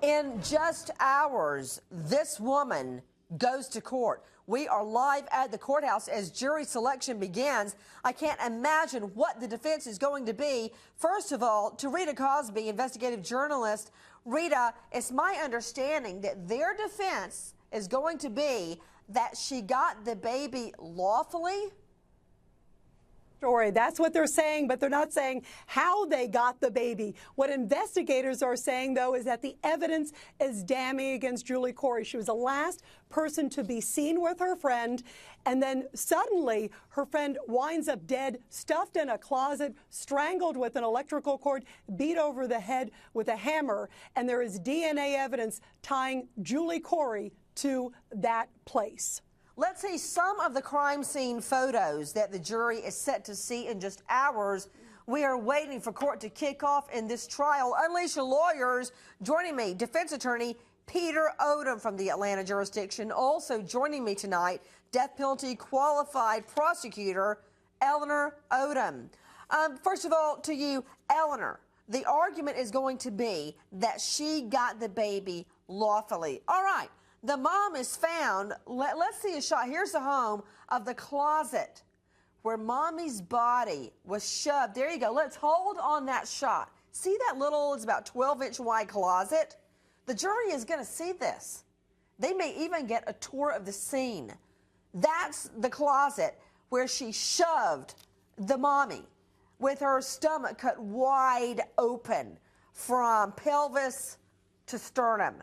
In just hours, this woman goes to court. We are live at the courthouse as jury selection begins. I can't imagine what the defense is going to be. First of all, to Rita Cosby, investigative journalist. Rita, it's my understanding that their defense is going to be that she got the baby lawfully. That's what they're saying, but they're not saying how they got the baby. What investigators are saying, though, is that the evidence is damning against Julie Corey. She was the last person to be seen with her friend, and then suddenly her friend winds up dead, stuffed in a closet, strangled with an electrical cord, beat over the head with a hammer, and there is DNA evidence tying Julie Corey to that place. Let's see some of the crime scene photos that the jury is set to see in just hours. We are waiting for court to kick off in this trial. Unleash your lawyers. Joining me, defense attorney Peter Odom from the Atlanta jurisdiction. Also joining me tonight, death penalty qualified prosecutor Eleanor Odom. First of all, to you, Eleanor, the argument is going to be that she got the baby lawfully. All right. The mom is found. Let's see a shot. Here's the home of the closet where mommy's body was shoved. There you go. Let's hold on that shot. See that little, it's about 12-inch wide closet? The jury is going to see this. They may even get a tour of the scene. That's the closet where she shoved the mommy with her stomach cut wide open from pelvis to sternum.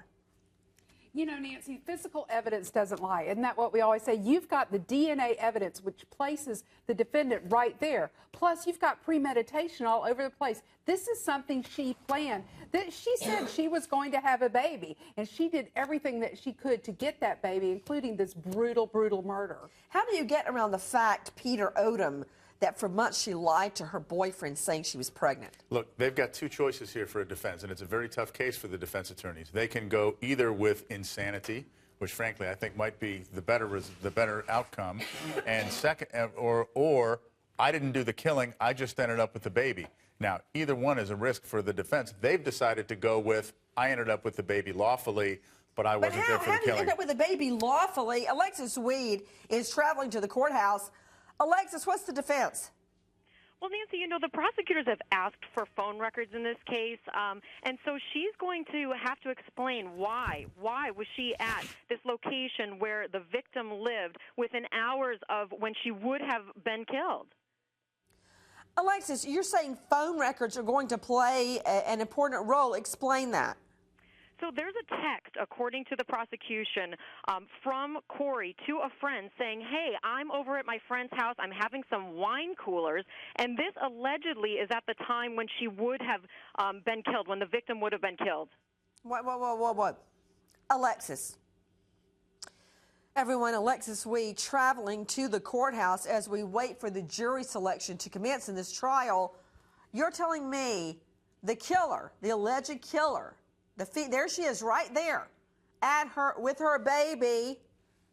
You know, Nancy, physical evidence doesn't lie. Isn't that what we always say? You've got the DNA evidence, which places the defendant right there. Plus, you've got premeditation all over the place. This is something she planned. That she said she was going to have a baby, and she did everything that she could to get that baby, including this brutal, brutal murder. How do you get around the fact, Peter Odom, that for months she lied to her boyfriend saying she was pregnant? Look, they've got two choices here for a defense, and it's a very tough case for the defense attorneys. They can go either with insanity, which frankly I think might be the better outcome, and second, or I didn't do the killing, I just ended up with the baby. Now, either one is a risk for the defense. They've decided to go with I ended up with the baby lawfully, but I wasn't there for the killing. How do you end up with the baby lawfully? Alexis Weed is traveling to the courthouse. Alexis, what's the defense? Well, Nancy, you know, the prosecutors have asked for phone records in this case, and so she's going to have to explain why. Why was she at this location where the victim lived within hours of when she would have been killed? Alexis, you're saying phone records are going to play an important role. Explain that. So there's a text, according to the prosecution, from Corey to a friend saying, hey, I'm over at my friend's house. I'm having some wine coolers. And this allegedly is at the time when she would have been killed, when the victim would have been killed. What? Alexis. Everyone, Alexis Weed traveling to the courthouse as we wait for the jury selection to commence in this trial. You're telling me the killer, the alleged killer, there she is right there at her with her baby,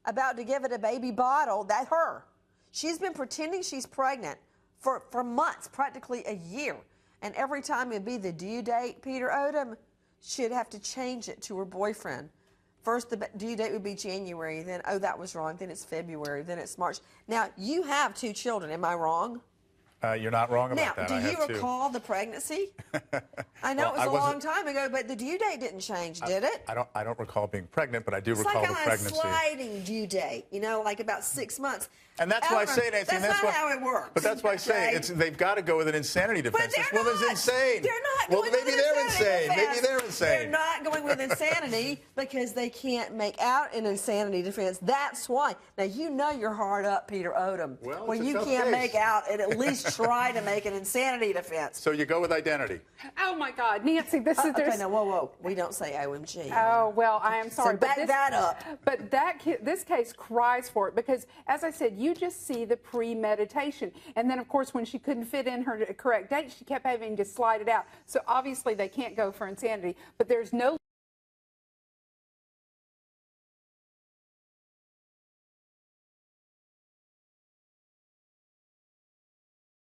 about to give it a baby bottle. That's her. She's been pretending she's pregnant for months, practically a year. And every time it'd be the due date, Peter Odom, she'd have to change it to her boyfriend. First, the due date would be January. Then, oh, that was wrong. Then it's February. Then it's March. Now, you have 2 children. Am I wrong? You're not wrong about that. Now, do you recall the pregnancy? I know it was a long time ago, but the due date didn't change, did it? I don't recall being pregnant, but I do recall the pregnancy. It's like a sliding due date, you know, like about 6 months. And that's why I say, Nancy, that's not how it works. But that's why I say they've got to go with an insanity defense. This woman's insane. They're not going with insane. Maybe they're insane. They're not going with insanity because they can't make out an insanity defense. That's why. Now, you know you're hard up, Peter Odom, when you can't make out and at least try to make an insanity defense. So you go with identity. Oh, my God. Nancy, this is... Okay, now, whoa. We don't say OMG. Oh, well, I am sorry. So back that up. But this case cries for it because, as I said, you just see the premeditation. And then, of course, when she couldn't fit in her correct date, she kept having to slide it out. So, obviously, they can't go for insanity. But there's no